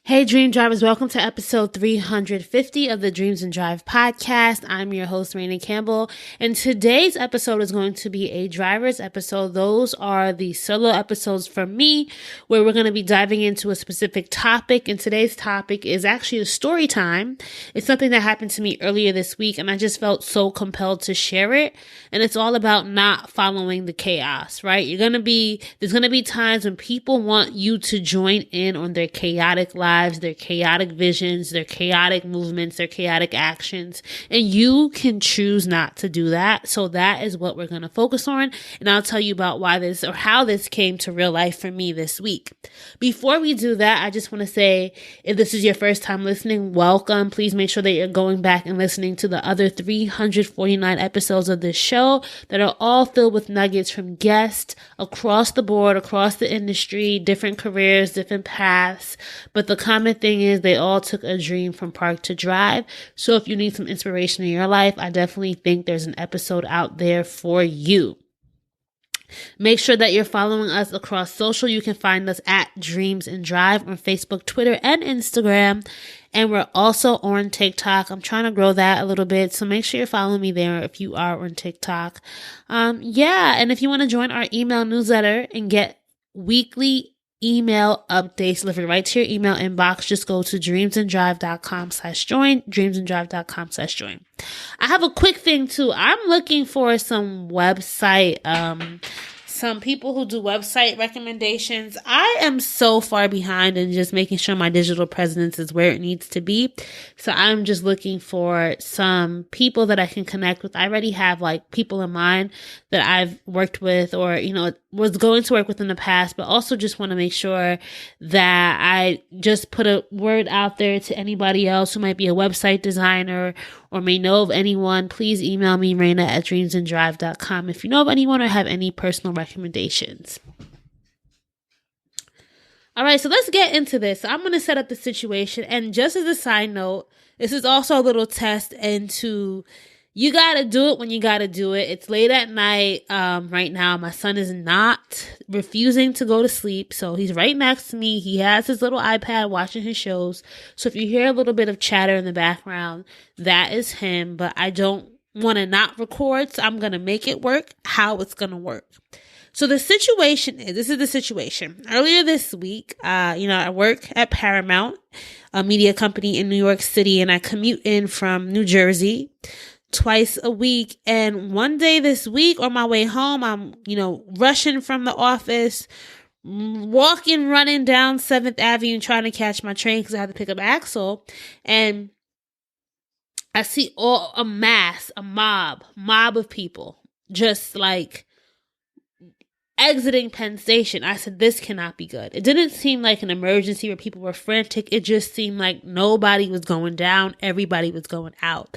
Hey, Dream Drivers, welcome to episode 350 of the Dreams and Drive podcast. I'm your host, Raina Campbell, and today's episode is going to be a driver's episode. Those are the solo episodes from me, where we're going to be diving into a specific topic, and today's topic is actually a story time. It's something that happened to me earlier this week, and I just felt so compelled to share it, and it's all about not following the chaos, right? There's going to be times when people want you to join in on their chaotic lives, their chaotic visions, their chaotic movements, their chaotic actions, and you can choose not to do that. So that is what we're going to focus on, and I'll tell you about why this or how this came to real life for me this week. Before we do that, I just want to say, if this is your first time listening, welcome. Please make sure that you're going back and listening to the other 349 episodes of this show that are all filled with nuggets from guests across the board, across the industry, different careers, different paths, but the common thing is they all took a dream from park to drive. So if you need some inspiration in your life, I definitely think there's an episode out there for you. Make sure that you're following us across social. You can find us at Dreams and Drive on Facebook, Twitter, and Instagram. And we're also on TikTok. I'm trying to grow that a little bit, so make sure you're following me there if you are on TikTok. And if you want to join our email newsletter and get weekly email updates delivered right to your email inbox, just go to dreamsanddrive.com/join, dreamsanddrive.com/join. I have a quick thing too. I'm looking for some website, some people who do website recommendations. I am so far behind in just making sure my digital presence is where it needs to be. So I'm just looking for some people that I can connect with. I already have people in mind that I've worked with or, was going to work with in the past, but also just want to make sure that I just put a word out there to anybody else who might be a website designer or may know of anyone. Please email me, Raina@dreamsanddrive.com, if you know of anyone or have any personal recommendations. All right, so let's get into this. I'm going to set up the situation. And just as a side note, this is also a little test into you got to do it when you got to do it. It's late at night right now. My son is not refusing to go to sleep. So he's right next to me. He has his little iPad watching his shows. So if you hear a little bit of chatter in the background, that is him. But I don't want to not record. So I'm going to make it work how it's going to work. So this is the situation. Earlier this week, I work at Paramount, a media company in New York City, and I commute in from New Jersey twice a week. And one day this week on my way home, I'm, rushing from the office, running down 7th Avenue, trying to catch my train because I had to pick up Axel. And I see a mob of people just exiting Penn Station. I said, this cannot be good. It didn't seem like an emergency where people were frantic. It just seemed like nobody was going down. Everybody was going out.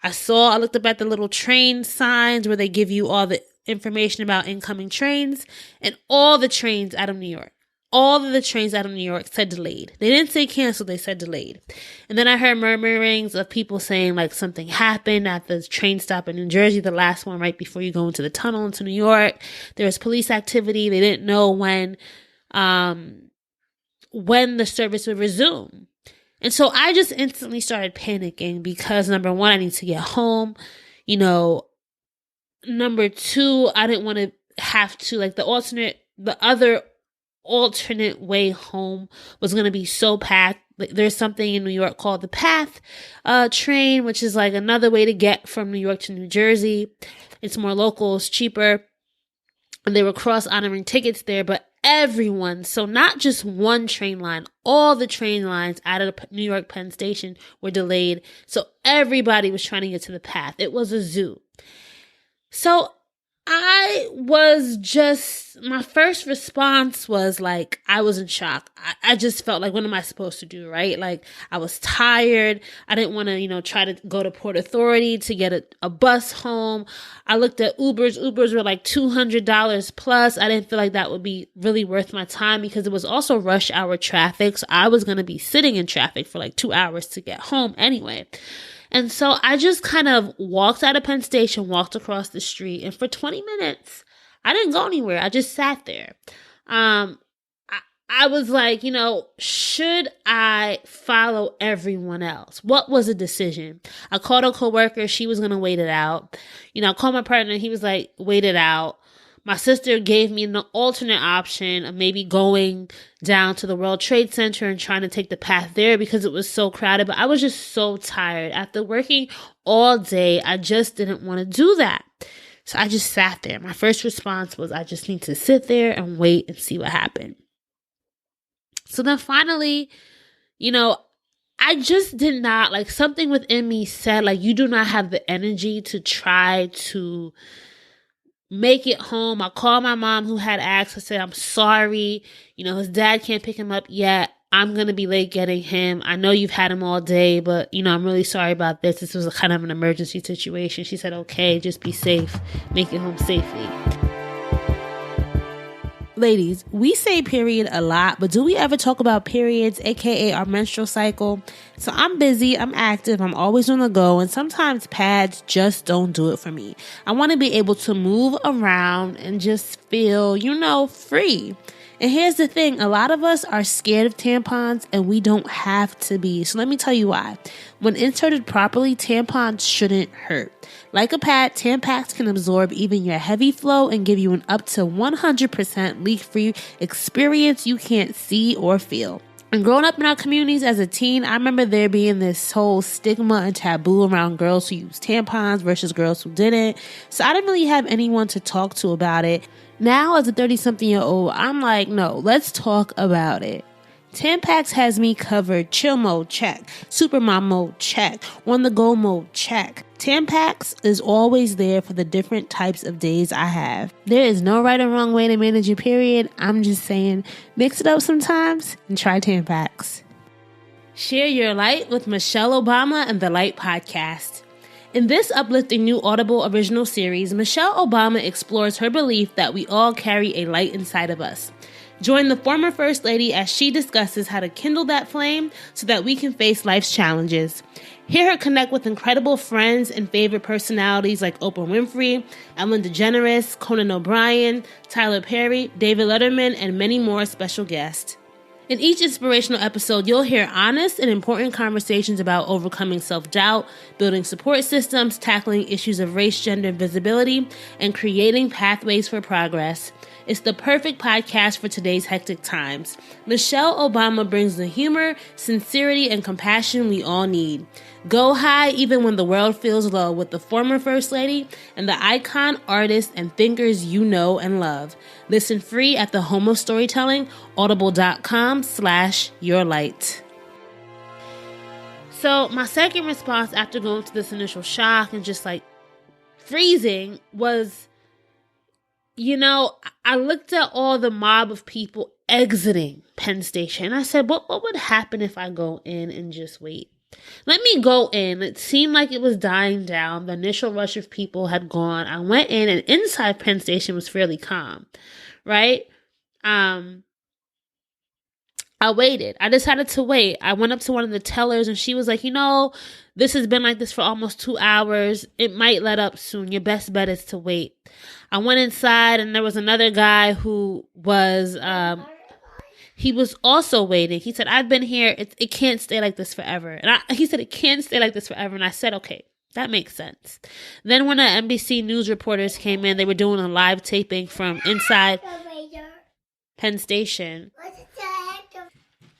I looked up at the little train signs where they give you all the information about incoming trains, and all the trains out of New York said delayed. They didn't say canceled, they said delayed. And then I heard murmurings of people saying something happened at the train stop in New Jersey, the last one right before you go into the tunnel into New York. There was police activity. They didn't know when the service would resume. And so I just instantly started panicking because number one, I need to get home. Number two, I didn't want to have to the other alternate way home was going to be so packed. There's something in New York called the PATH train, which is another way to get from New York to New Jersey. It's more local, it's cheaper. And they were cross-honoring tickets there, but everyone, so not just one train line, all the train lines out of the New York Penn Station were delayed. So everybody was trying to get to the PATH. It was a zoo. So my first response was I was in shock. I just felt what am I supposed to do, right? I was tired. I didn't want to, try to go to Port Authority to get a bus home. I looked at Ubers. Ubers were $200 plus. I didn't feel like that would be really worth my time because it was also rush hour traffic. So I was going to be sitting in traffic for 2 hours to get home anyway. And so I just kind of walked out of Penn Station, walked across the street, and for 20 minutes, I didn't go anywhere. I just sat there. I was like, should I follow everyone else? What was the decision? I called a coworker. She was going to wait it out. I called my partner. He was like, wait it out. My sister gave me an alternate option of maybe going down to the World Trade Center and trying to take the path there because it was so crowded. But I was just so tired. After working all day, I just didn't want to do that. So I just sat there. My first response was, I just need to sit there and wait and see what happened. So then finally, I just did not, something within me said, you do not have the energy to try to make it home. I called my mom who had access. I said, I'm sorry. His dad can't pick him up yet. I'm going to be late getting him. I know you've had him all day, but, I'm really sorry about this. This was a kind of an emergency situation. She said, okay, just be safe. Make it home safely. Ladies, we say period a lot, but do we ever talk about periods, aka our menstrual cycle? So I'm busy, I'm active, I'm always on the go, and sometimes pads just don't do it for me. I want to be able to move around and just feel, free. And here's the thing, a lot of us are scared of tampons and we don't have to be. So let me tell you why. When inserted properly, tampons shouldn't hurt. Like a pad, Tampax can absorb even your heavy flow and give you an up to 100% leak-free experience you can't see or feel. And growing up in our communities as a teen, I remember there being this whole stigma and taboo around girls who used tampons versus girls who didn't. So I didn't really have anyone to talk to about it. Now, as a 30-something-year-old, I'm like, no, let's talk about it. Tampax has me covered. Chill mode, check. Supermom mode, check. On the go mode, check. Tampax is always there for the different types of days I have. There is no right or wrong way to manage your period. I'm just saying, mix it up sometimes and try Tampax. Share your light with Michelle Obama and the Light Podcast. In this uplifting new Audible original series, Michelle Obama explores her belief that we all carry a light inside of us. Join the former First Lady as she discusses how to kindle that flame so that we can face life's challenges. Hear her connect with incredible friends and favorite personalities like Oprah Winfrey, Ellen DeGeneres, Conan O'Brien, Tyler Perry, David Letterman, and many more special guests. In each inspirational episode, you'll hear honest and important conversations about overcoming self-doubt, building support systems, tackling issues of race, gender, and visibility, and creating pathways for progress. It's the perfect podcast for today's hectic times. Michelle Obama brings the humor, sincerity, and compassion we all need. Go high even when the world feels low with the former First Lady and the icon, artists, and thinkers you know and love. Listen free at the home of storytelling, audible.com/yourlight. So my second response after going through this initial shock and just freezing was, I looked at all the mob of people exiting Penn Station. And I said, what would happen if I go in and just wait? Let me go in. It seemed like it was dying down. The initial rush of people had gone. I went in and inside Penn Station was fairly calm, right? I waited. I decided to wait. I went up to one of the tellers and she was like, this has been like this for almost 2 hours. It might let up soon. Your best bet is to wait. I went inside and there was another guy who was, he was also waiting. He said, I've been here. It can't stay like this forever. And he said, it can't stay like this forever. And I said, okay, that makes sense. Then when the NBC News reporters came in, they were doing a live taping from inside Penn Station.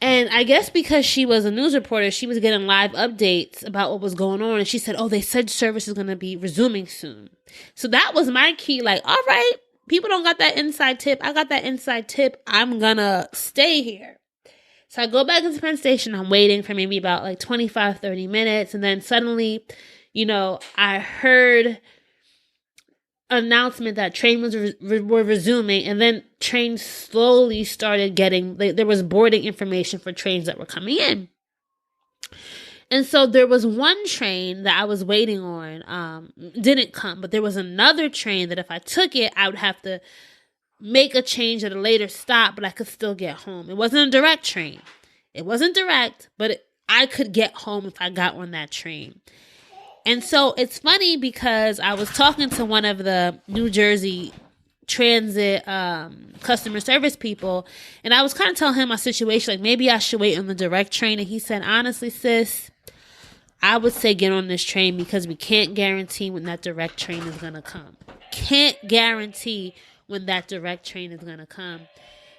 And I guess because she was a news reporter, she was getting live updates about what was going on. And she said, they said service is going to be resuming soon. So that was my key. All right, people don't got that inside tip. I got that inside tip. I'm going to stay here. So I go back into Penn Station. I'm waiting for maybe about 25, 30 minutes. And then suddenly, I heard announcement that trains were resuming, and then trains slowly started getting, there was boarding information for trains that were coming in. And so there was one train that I was waiting on, didn't come, but there was another train that if I took it, I would have to make a change at a later stop, but I could still get home. It wasn't a direct train. It wasn't direct, but I could get home if I got on that train. And so it's funny because I was talking to one of the New Jersey transit customer service people, and I was kind of telling him my situation, like maybe I should wait on the direct train. And he said, honestly, sis, I would say get on this train because we can't guarantee when that direct train is going to come. Can't guarantee when that direct train is going to come.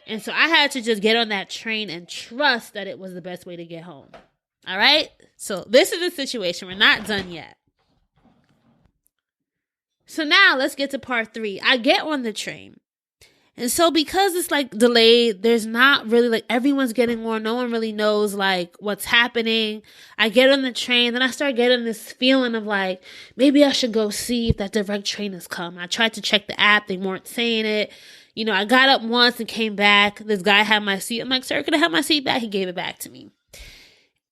And so I had to just get on that train and trust that it was the best way to get home. All right? So this is the situation. We're not done yet. So now let's get to part 3. I get on the train. And so because it's like delayed, there's not really like everyone's getting on. No one really knows like what's happening. I get on the train. Then I start getting this feeling of like, maybe I should go see if that direct train has come. I tried to check the app. They weren't saying it. You know, I got up once and came back. This guy had my seat. I'm like, sir, could I have my seat back? He gave it back to me.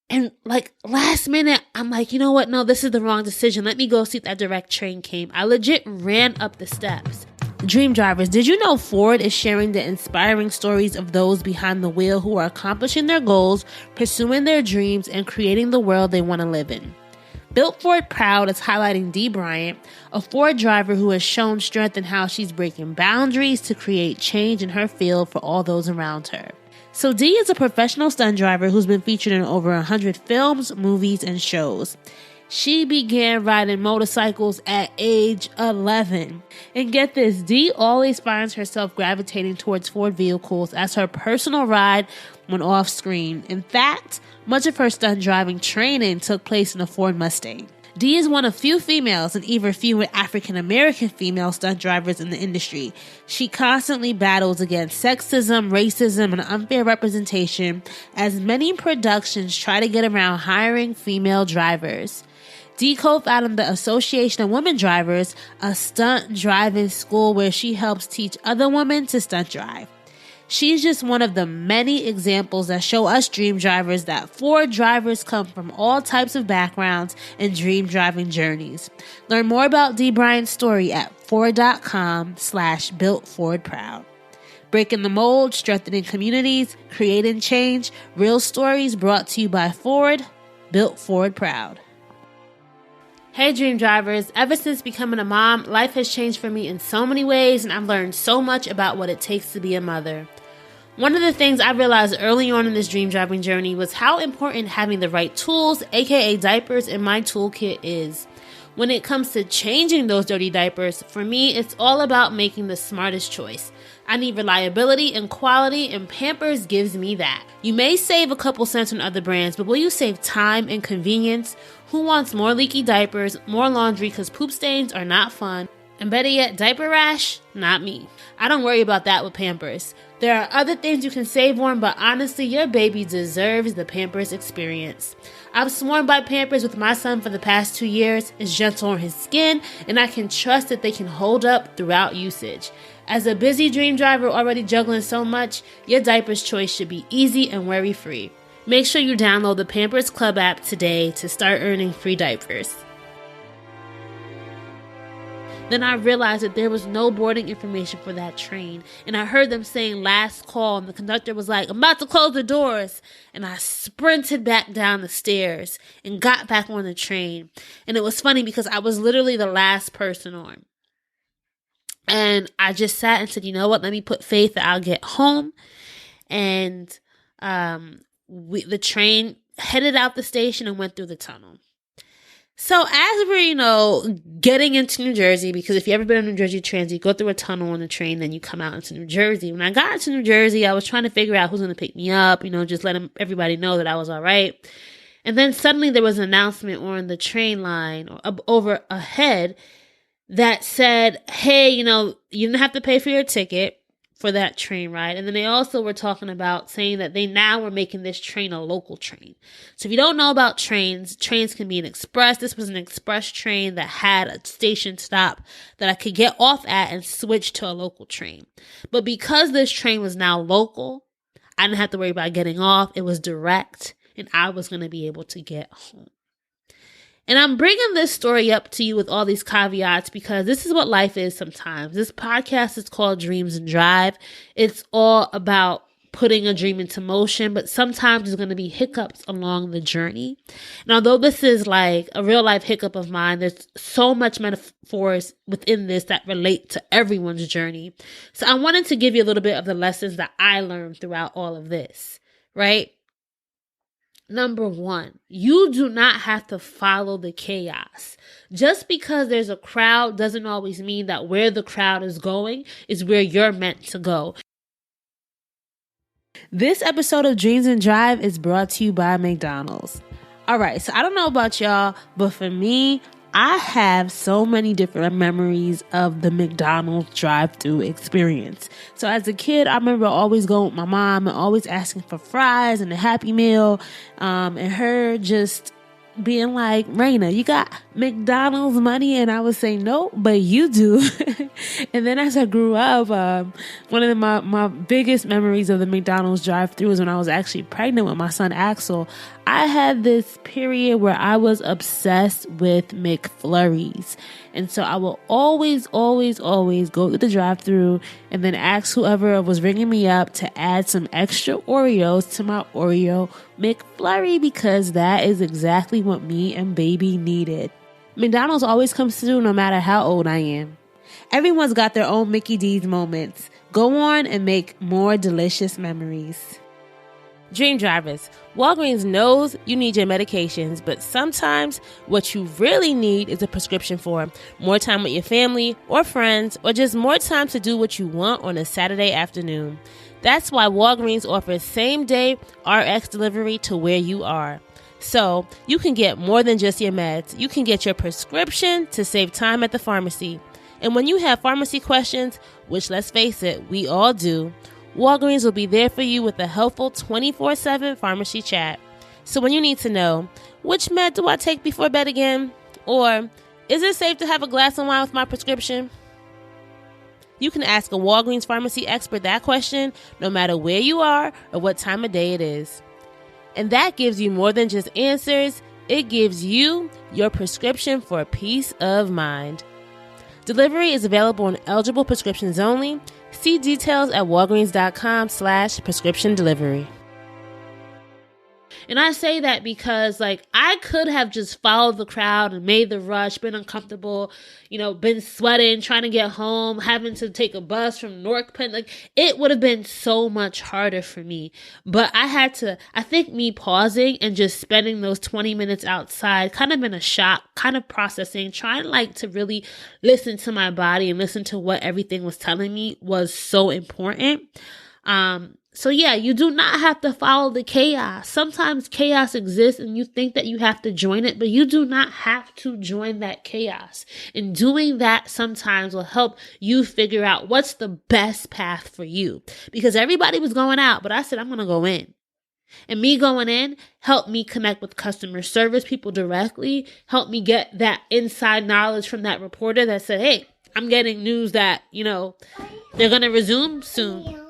And like last minute, I'm like, you know what? No, this is the wrong decision. Let me go see if that direct train came. I legit ran up the steps. Dream drivers, did you know Ford is sharing the inspiring stories of those behind the wheel who are accomplishing their goals, pursuing their dreams, and creating the world they want to live in? Built Ford Proud is highlighting Dee Bryant, a Ford driver who has shown strength in how she's breaking boundaries to create change in her field for all those around her. So Dee is a professional stunt driver who's been featured in over 100 films, movies, and shows. She began riding motorcycles at age 11. And get this, Dee always finds herself gravitating towards Ford vehicles as her personal ride when off screen. In fact, much of her stunt driving training took place in a Ford Mustang. Dee is one of few females and even fewer African-American female stunt drivers in the industry. She constantly battles against sexism, racism, and unfair representation as many productions try to get around hiring female drivers. Dee co-founded the Association of Women Drivers, a stunt driving school where she helps teach other women to stunt drive. She's just one of the many examples that show us dream drivers that Ford drivers come from all types of backgrounds and dream driving journeys. Learn more about Dee Bryant's story at Ford.com/BuiltFordProud. Breaking the mold, strengthening communities, creating change, real stories brought to you by Ford, Built Ford Proud. Hey dream drivers, ever since becoming a mom, life has changed for me in so many ways, and I've learned so much about what it takes to be a mother. One of the things I realized early on in this dream driving journey was how important having the right tools, aka diapers, in my toolkit is. When it comes to changing those dirty diapers, for me, it's all about making the smartest choice. I need reliability and quality, and Pampers gives me that. You may save a couple cents on other brands, but will you save time and convenience? Who wants more leaky diapers, more laundry because poop stains are not fun, and better yet, diaper rash? Not me. I don't worry about that with Pampers. There are other things you can save on, but honestly, your baby deserves the Pampers experience. I've sworn by Pampers with my son for the past 2 years. It's gentle on his skin, and I can trust that they can hold up throughout usage. As a busy dream driver already juggling so much, your diapers choice should be easy and worry-free. Make sure you download the Pampers Club app today to start earning free diapers. Then I realized that there was no boarding information for that train. And I heard them saying last call, and the conductor was like, I'm about to close the doors. And I sprinted back down the stairs and got back on the train. And it was funny because I was literally the last person on. And I just sat and said, you know what, let me put faith that I'll get home. And the train headed out the station and went through the tunnel. So as we're, getting into New Jersey, because if you've ever been on New Jersey Transit, you go through a tunnel on the train, then you come out into New Jersey. When I got into New Jersey, I was trying to figure out who's going to pick me up, just letting everybody know that I was all right. And then suddenly there was an announcement on the train line or over ahead that said, hey, you didn't have to pay for your ticket for that train ride. And then they also were talking about saying that they now were making this train a local train. So if you don't know about trains can be an express. This was an express train that had a station stop that I could get off at and switch to a local train. But because this train was now local, I didn't have to worry about getting off. It was direct, and I was going to be able to get home. And I'm bringing this story up to you with all these caveats because this is what life is sometimes. This podcast is called Dreams and Drive. It's all about putting a dream into motion, but sometimes there's going to be hiccups along the journey. And although this is like a real life hiccup of mine, there's so much metaphors within this that relate to everyone's journey. So I wanted to give you a little bit of the lessons that I learned throughout all of this, right? Number one, you do not have to follow the chaos. Just because there's a crowd doesn't always mean that where the crowd is going is where you're meant to go. This episode of Dreams and Drive is brought to you by McDonald's. All right, so I don't know about y'all, but for me, I have so many different memories of the McDonald's drive-thru experience. So as a kid, I remember always going with my mom and always asking for fries and a Happy Meal, and her just being like, Raina, you got McDonald's money? And I would say, no, but you do. And then as I grew up, one of my biggest memories of the McDonald's drive-thru was when I was actually pregnant with my son, Axel. I had this period where I was obsessed with McFlurries. And so I will always go to the drive-thru and then ask whoever was ringing me up to add some extra Oreos to my Oreo McFlurry, because that is exactly what me and baby needed. McDonald's always comes through no matter how old I am. Everyone's got their own Mickey D's moments. Go on and make more delicious memories. Dream drivers, Walgreens knows you need your medications, but sometimes what you really need is a prescription for more time with your family or friends, or just more time to do what you want on a Saturday afternoon. That's why Walgreens offers same-day RX delivery to where you are. So you can get more than just your meds. You can get your prescription to save time at the pharmacy. And when you have pharmacy questions, which let's face it, we all do, Walgreens will be there for you with a helpful 24/7 pharmacy chat. So when you need to know, which med do I take before bed again? Or, is it safe to have a glass of wine with my prescription? You can ask a Walgreens pharmacy expert that question no matter where you are or what time of day it is. And that gives you more than just answers. It gives you your prescription for peace of mind. Delivery is available on eligible prescriptions only. See details at walgreens.com/prescription delivery. And I say that because, like, I could have just followed the crowd and made the rush, been uncomfortable, been sweating, trying to get home, having to take a bus from North Penn. Like, it would have been so much harder for me. But I think me pausing and just spending those 20 minutes outside, kind of in a shock, kind of processing, trying to really listen to my body and listen to what everything was telling me was so important. So yeah, you do not have to follow the chaos. Sometimes chaos exists and you think that you have to join it, but you do not have to join that chaos. And doing that sometimes will help you figure out what's the best path for you. Because everybody was going out, but I said, I'm going to go in. And me going in helped me connect with customer service people directly, helped me get that inside knowledge from that reporter that said, hey, I'm getting news that, they're going to resume soon.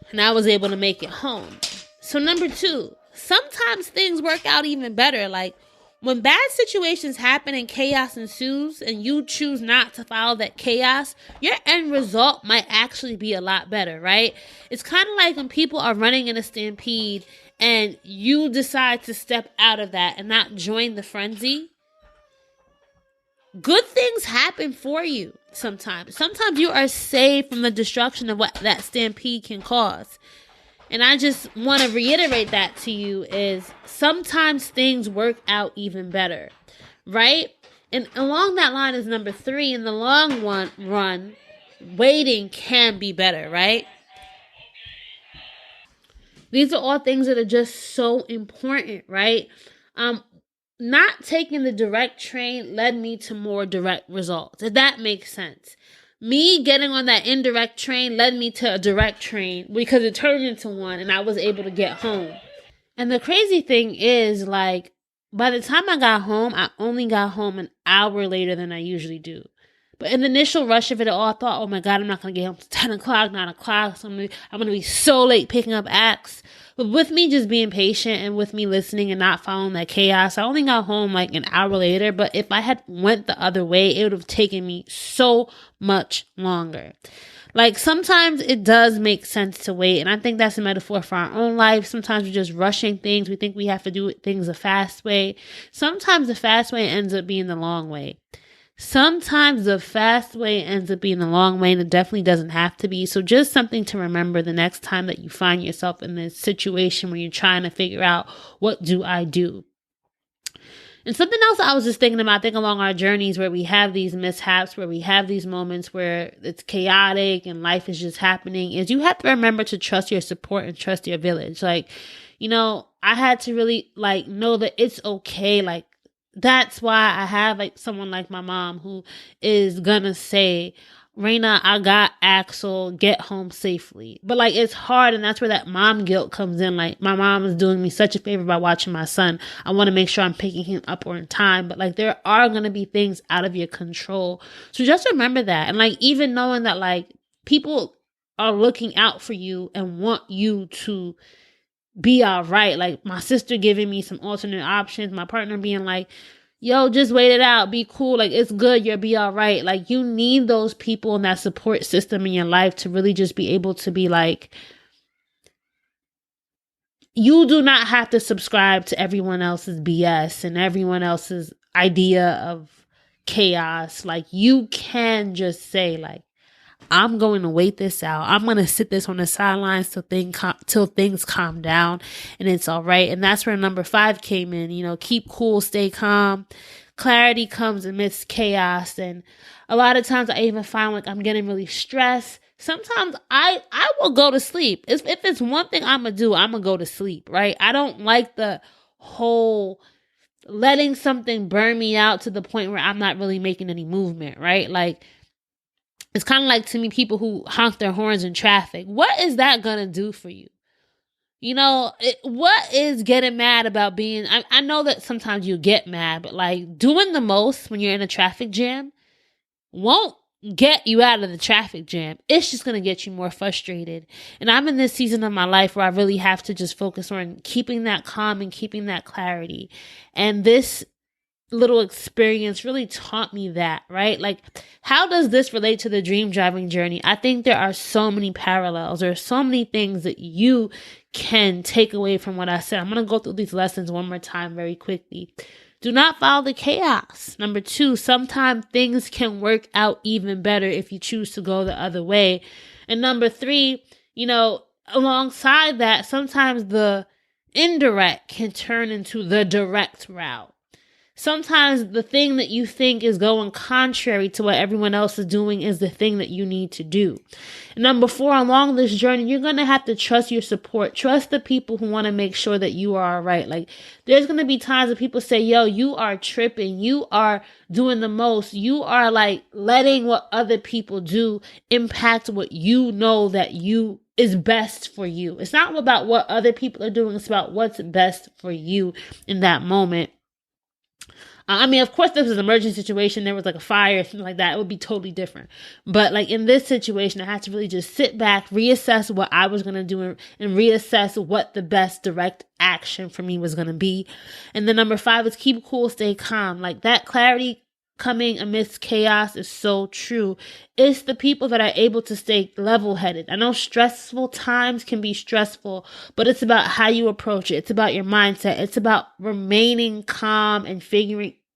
And I was able to make it home. So number 2, sometimes things work out even better. Like, when bad situations happen and chaos ensues and you choose not to follow that chaos, your end result might actually be a lot better, right? It's kind of like when people are running in a stampede and you decide to step out of that and not join the frenzy. Good things happen for you sometimes. Sometimes you are saved from the destruction of what that stampede can cause. And I just want to reiterate that to you is sometimes things work out even better, right? And along that line is number 3. In the long run, waiting can be better, right? These are all things that are just so important, right? Not taking the direct train led me to more direct results, if that makes sense. Me getting on that indirect train led me to a direct train because it turned into one and I was able to get home. And the crazy thing is, like, by the time I got home, I only got home an hour later than I usually do. But in the initial rush of it all, I thought, oh my God, I'm not going to get home to 10 o'clock, 9 o'clock. So I'm going to be so late picking up acts. But with me just being patient and with me listening and not following that chaos, I only got home like an hour later. But if I had went the other way, it would have taken me so much longer. Like sometimes it does make sense to wait. And I think that's a metaphor for our own life. Sometimes we're just rushing things. We think we have to do things a fast way. Sometimes the fast way ends up being the long way. Sometimes the fast way ends up being the long way, and it definitely doesn't have to be. So just something to remember the next time that you find yourself in this situation where you're trying to figure out, what do I do? And something else I was just thinking about, I think along our journeys where we have these mishaps, where we have these moments where it's chaotic and life is just happening, is you have to remember to trust your support and trust your village. Like, I had to really know that it's okay. That's why I have someone like my mom who is gonna say, Raina, I got Axel, get home safely. But it's hard, and that's where that mom guilt comes in. My mom is doing me such a favor by watching my son. I want to make sure I'm picking him up on time. But there are gonna be things out of your control. So just remember that. And even knowing that people are looking out for you and want you to be all right. My sister giving me some alternate options, my partner being yo, just wait it out, be cool, it's good, you'll be all right. You need those people and that support system in your life to really just be able to be you do not have to subscribe to everyone else's BS and everyone else's idea of chaos. You can just say I'm going to wait this out. I'm going to sit this on the sidelines till things calm down and it's all right. And that's where number 5 came in, keep cool, stay calm. Clarity comes amidst chaos. And a lot of times I even find I'm getting really stressed. Sometimes I will go to sleep. If it's one thing I'm going to do, I'm going to go to sleep, right? I don't like the whole letting something burn me out to the point where I'm not really making any movement, right? It's kind of to me, people who honk their horns in traffic. What is that going to do for you? What is getting mad about being, I know that sometimes you get mad, but doing the most when you're in a traffic jam won't get you out of the traffic jam. It's just going to get you more frustrated. And I'm in this season of my life where I really have to just focus on keeping that calm and keeping that clarity. And this little experience really taught me that, right? How does this relate to the dream driving journey? I think there are so many parallels. There are so many things that you can take away from what I said. I'm going to go through these lessons one more time very quickly. Do not follow the chaos. Number 2, sometimes things can work out even better if you choose to go the other way. And number 3, alongside that, sometimes the indirect can turn into the direct route. Sometimes the thing that you think is going contrary to what everyone else is doing is the thing that you need to do. And number 4, along this journey, you're going to have to trust your support. Trust the people who want to make sure that you are all right. There's going to be times that people say, yo, you are tripping. You are doing the most. You are letting what other people do impact what you know that you is best for you. It's not about what other people are doing. It's about what's best for you in that moment. Of course, if this was an emergency situation, there was a fire or something like that, it would be totally different. But in this situation, I had to really just sit back, reassess what I was going to do and reassess what the best direct action for me was going to be. And then number 5 is keep cool, stay calm. That clarity coming amidst chaos is so true. It's the people that are able to stay level-headed. I know stressful times can be stressful, but it's about how you approach it. It's about your mindset. It's about remaining calm and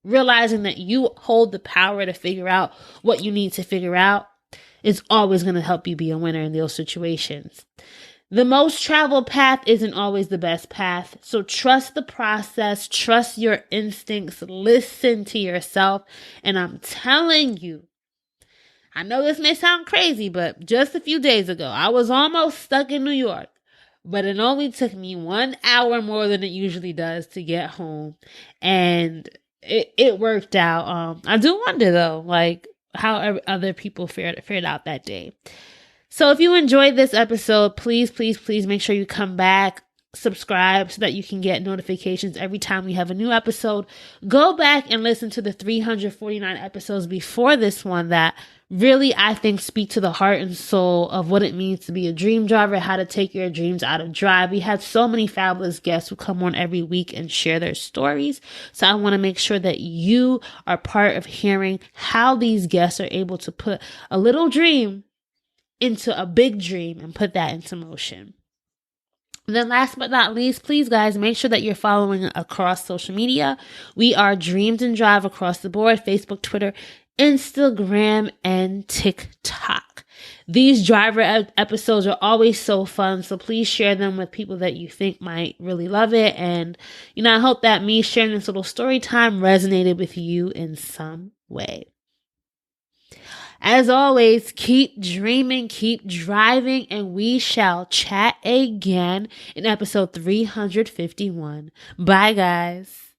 realizing that you hold the power to figure out what you need to figure out. Is always going to help you be a winner in those situations. The most traveled path isn't always the best path. So trust the process, trust your instincts, listen to yourself. And I'm telling you, I know this may sound crazy, but just a few days ago, I was almost stuck in New York. But it only took me 1 hour more than it usually does to get home. And it worked out. I do wonder though, how other people fared out that day. So if you enjoyed this episode, please, please, please make sure you come back, subscribe so that you can get notifications every time we have a new episode. Go back and listen to the 349 episodes before this one that really, I think, speak to the heart and soul of what it means to be a dream driver, how to take your dreams out of drive. We have so many fabulous guests who come on every week and share their stories. So I want to make sure that you are part of hearing how these guests are able to put a little dream into a big dream and put that into motion. And then last but not least, please guys, make sure that you're following across social media. We are Dreams and Drive across the board: Facebook, Twitter, Instagram, and TikTok. These driver episodes are always so fun, so please share them with people that you think might really love it. And, I hope that me sharing this little story time resonated with you in some way. As always, keep dreaming, keep driving, and we shall chat again in episode 351. Bye, guys.